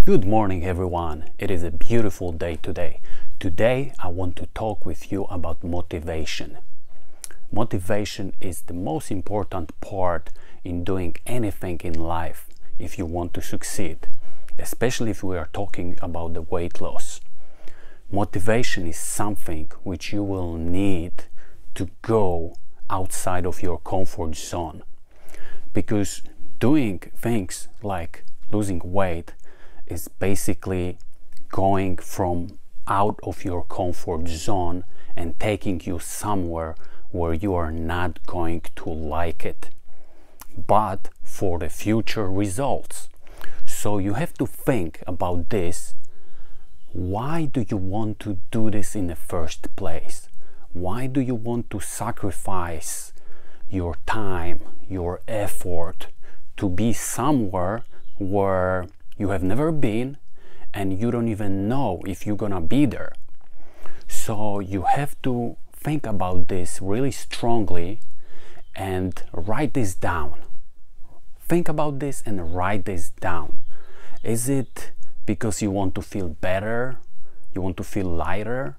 Good morning everyone, it is a beautiful day today. Today I want to talk with you about motivation. Motivation is the most important part in doing anything in life if you want to succeed, especially if we are talking about the weight loss. Motivation is something which you will need to go outside of your comfort zone, because doing things like losing weight is basically going from out of your comfort zone and taking you somewhere where you are not going to like it, but for the future results. So you have to think about this. Why do you want to do this in the first place? Why do you want to sacrifice your time, your effort to be somewhere where you have never been and you don't even know if you're gonna be there? So you have to think about this really strongly and write this down. Think about this and write this down. Is it because you want to feel better? You want to feel lighter?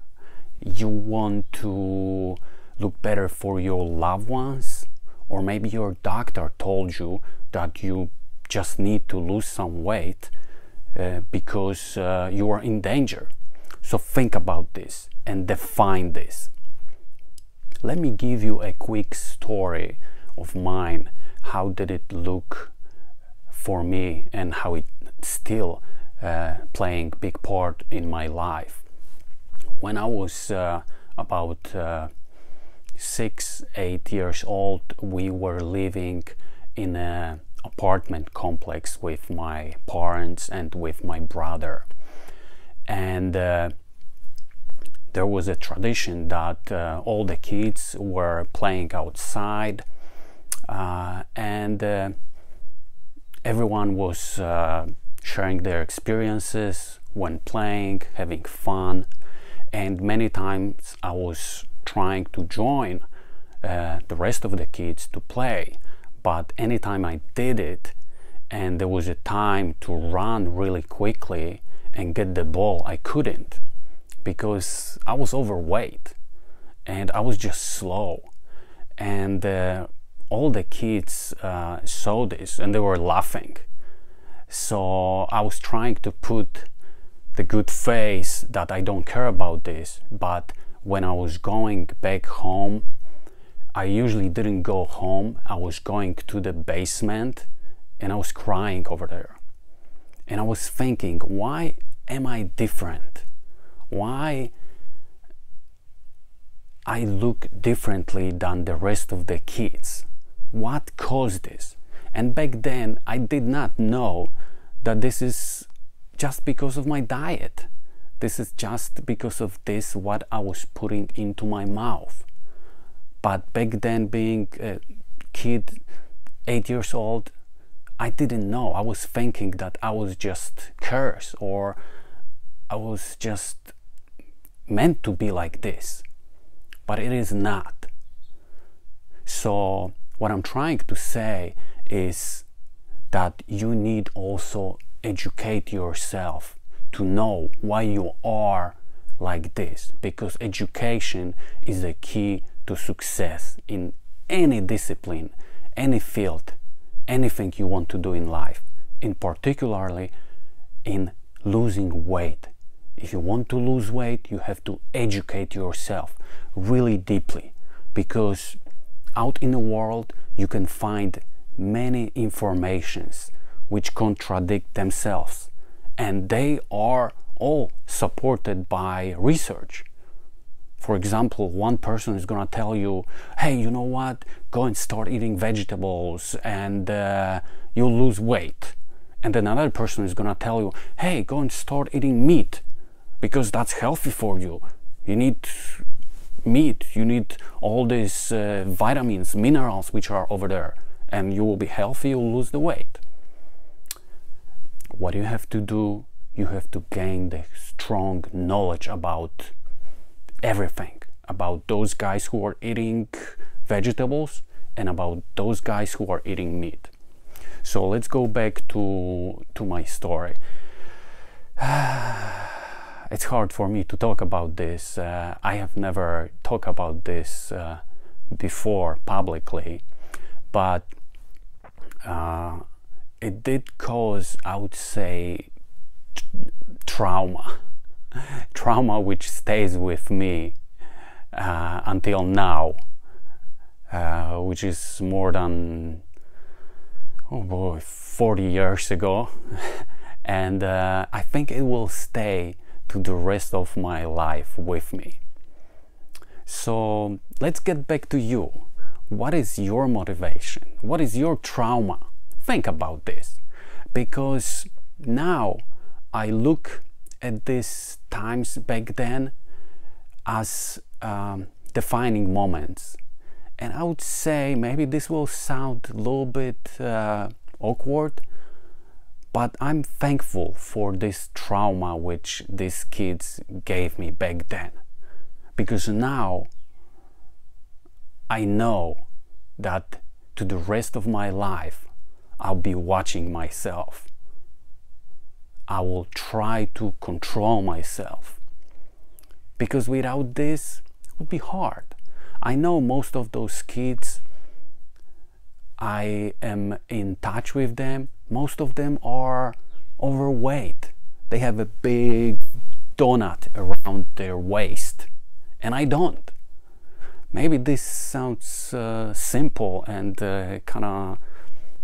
You want to look better for your loved ones? Or maybe your doctor told you that you just need to lose some weight because you are in danger. So think about this and define this. Let me give you a quick story of mine. How did it look for me and how it still playing big part in my life. When I was about 6-8 years old, we were living in an apartment complex with my parents and with my brother, and there was a tradition that all the kids were playing outside, and everyone was sharing their experiences when playing, having fun. And many times I was trying to join the rest of the kids to play, but anytime I did it and there was a time to run really quickly and get the ball, I couldn't, because I was overweight and I was just slow. And all the kids saw this and they were laughing. So I was trying to put the good face that I don't care about this, but when I was going back home, I usually didn't go home. I was going to the basement and I was crying over there. And I was thinking, why am I different? Why I look differently than the rest of the kids? What caused this? And back then I did not know that this is just because of my diet. This is just because of this, what I was putting into my mouth. But back then, being a kid, 8 years old, I didn't know. I was thinking that I was just cursed, or I was just meant to be like this. But it is not. So what I'm trying to say is that you need also educate yourself to know why you are like this, because education is the key to success in any discipline, any field, anything you want to do in life, in particularly in losing weight. If you want to lose weight, you have to educate yourself really deeply, because out in the world you can find many informations which contradict themselves, and they are all supported by research. For example, one person is gonna tell you, hey, you know what, go and start eating vegetables and you'll lose weight. And another person is gonna tell you, hey, go and start eating meat because that's healthy for you. You need meat, you need all these vitamins, minerals which are over there, and you will be healthy, you'll lose the weight. What you have to do, you have to gain the strong knowledge about everything, about those guys who are eating vegetables and about those guys who are eating meat. So let's go back to my story. it's hard for me to talk about this. I have never talked about this before publicly, but it did cause, I would say, trauma which stays with me until now, which is more than 40 years ago. And I think it will stay to the rest of my life with me. So let's get back to you. What is your motivation? What is your trauma? Think about this, because now I look at these times back then as defining moments. And I would say, maybe this will sound a little bit awkward, but I'm thankful for this trauma which these kids gave me back then. Because now I know that to the rest of my life I'll be watching myself. I will try to control myself, because without this it would be hard. I know most of those kids, I am in touch with them, most of them are overweight. They have a big donut around their waist, and I don't. Maybe this sounds simple and kind of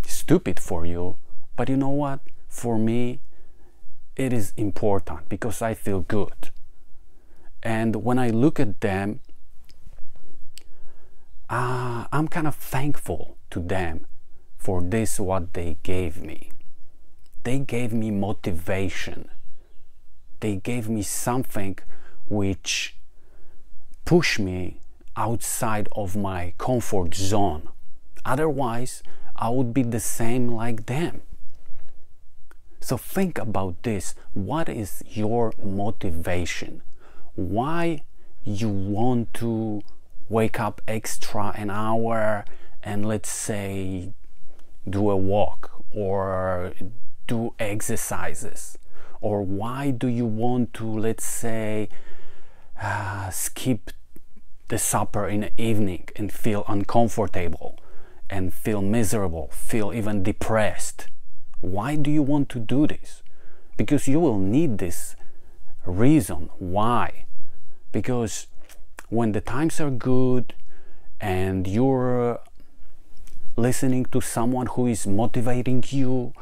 stupid for you, but you know what? For me, it is important because I feel good. And when I look at them, I'm kind of thankful to them for this, what they gave me. They gave me motivation. They gave me something which pushed me outside of my comfort zone. Otherwise, I would be the same like them. So think about this. What is your motivation? Why you want to wake up extra an hour and, let's say, do a walk or do exercises? Or why do you want to, let's say, skip the supper in the evening and feel uncomfortable and feel miserable, feel even depressed? Why do you want to do this? Because you will need this reason. Why? Because when the times are good and you're listening to someone who is motivating you,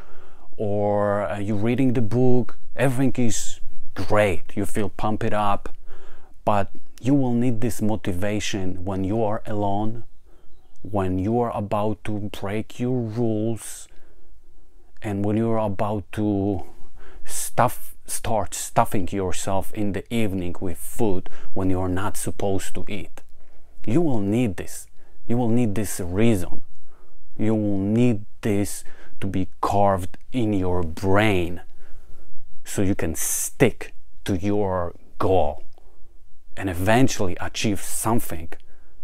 or you're reading the book, everything is great, you feel pumped up, but you will need this motivation when you are alone, when you are about to break your rules, and when you're about to start stuffing yourself in the evening with food when you're not supposed to eat. You will need this. You will need this reason. You will need this to be carved in your brain so you can stick to your goal and eventually achieve something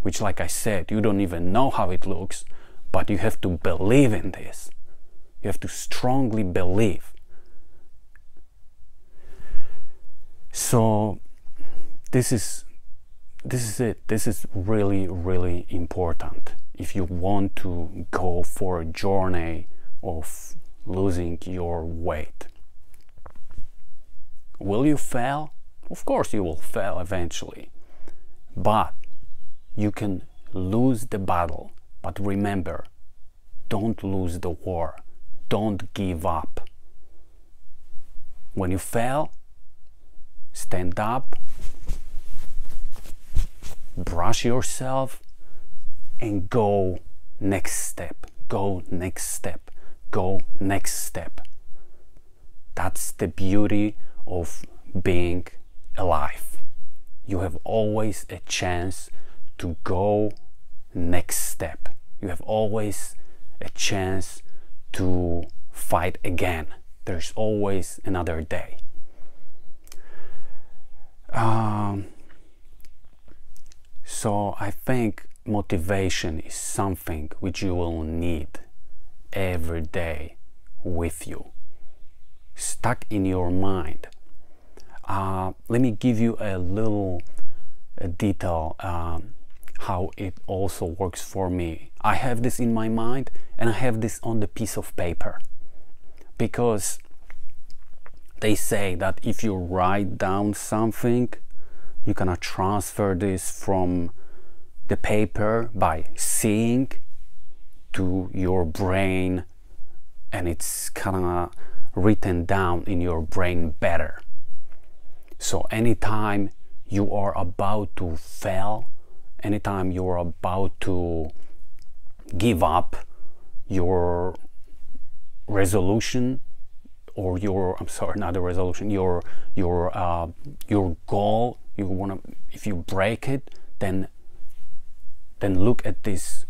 which, like I said, you don't even know how it looks, but you have to believe in this. You have to strongly believe. So this is it. This is really, really important if you want to go for a journey of losing your weight. Will you fail? Of course you will fail eventually, but you can lose the battle. But remember, don't lose the war. Don't give up. When you fail, stand up, brush yourself, and go next step, go next step, go next step. That's the beauty of being alive. You have always a chance to go next step. You have always a chance to fight again. There's always another day. So I think motivation is something which you will need every day with you, stuck in your mind. Let me give you a little detail how it also works for me. I have this in my mind and I have this on the piece of paper, because they say that if you write down something, you cannot transfer this from the paper by seeing to your brain, and it's kind of written down in your brain better. So anytime you are about to fail, anytime you're about to give up your resolution, or your, I'm sorry, not the resolution, your goal, you want to, if you break it, then look at this,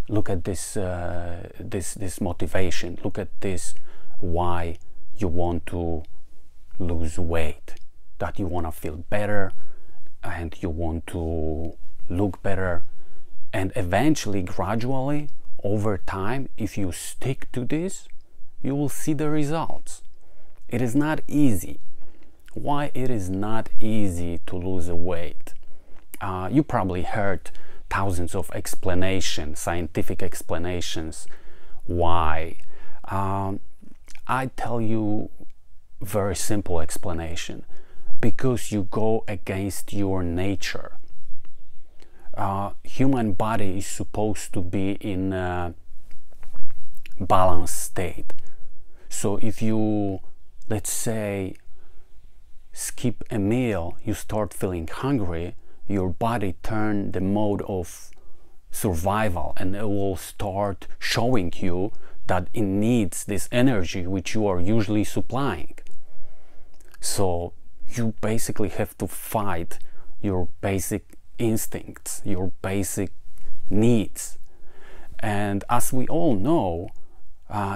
this motivation, look at this, why you want to lose weight, that you want to feel better and you want to look better. And eventually, gradually, over time, if you stick to this, you will see the results. It is not easy. Why it is not easy to lose weight? You probably heard thousands of explanations, scientific explanations why. I tell you very simple explanation: because you go against your nature. Human body is supposed to be in a balanced state. So if you, let's say, skip a meal, you start feeling hungry, your body turn the mode of survival, and it will start showing you that it needs this energy which you are usually supplying. So you basically have to fight your basic instincts, your basic needs. And as we all know,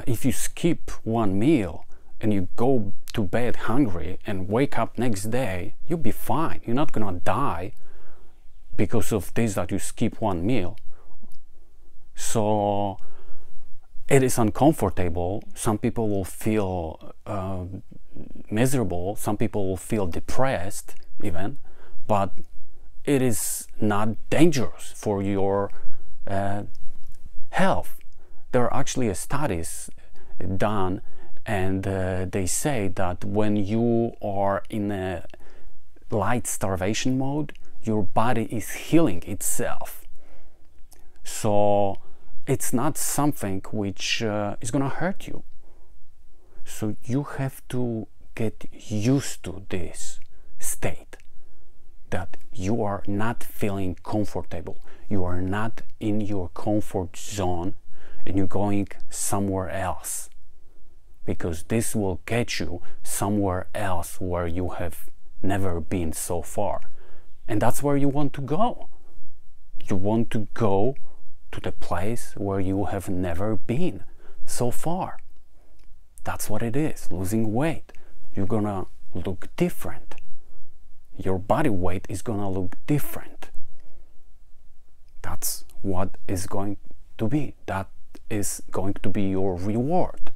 if you skip one meal and you go to bed hungry and wake up next day, you'll be fine. You're not gonna die because of this, that you skip one meal. So it is uncomfortable. Some people will feel miserable, some people will feel depressed even, but it is not dangerous for your health. There are actually studies done, and they say that when you are in a light starvation mode, your body is healing itself. So it's not something which is gonna hurt you. So you have to get used to this state, that you are not feeling comfortable, you are not in your comfort zone, and you're going somewhere else, because this will get you somewhere else where you have never been so far. And that's where you want to go. You want to go to the place where you have never been so far. That's what it is, losing weight. You're gonna look different. Your body weight is gonna look different. That's what is going to be. That is going to be your reward.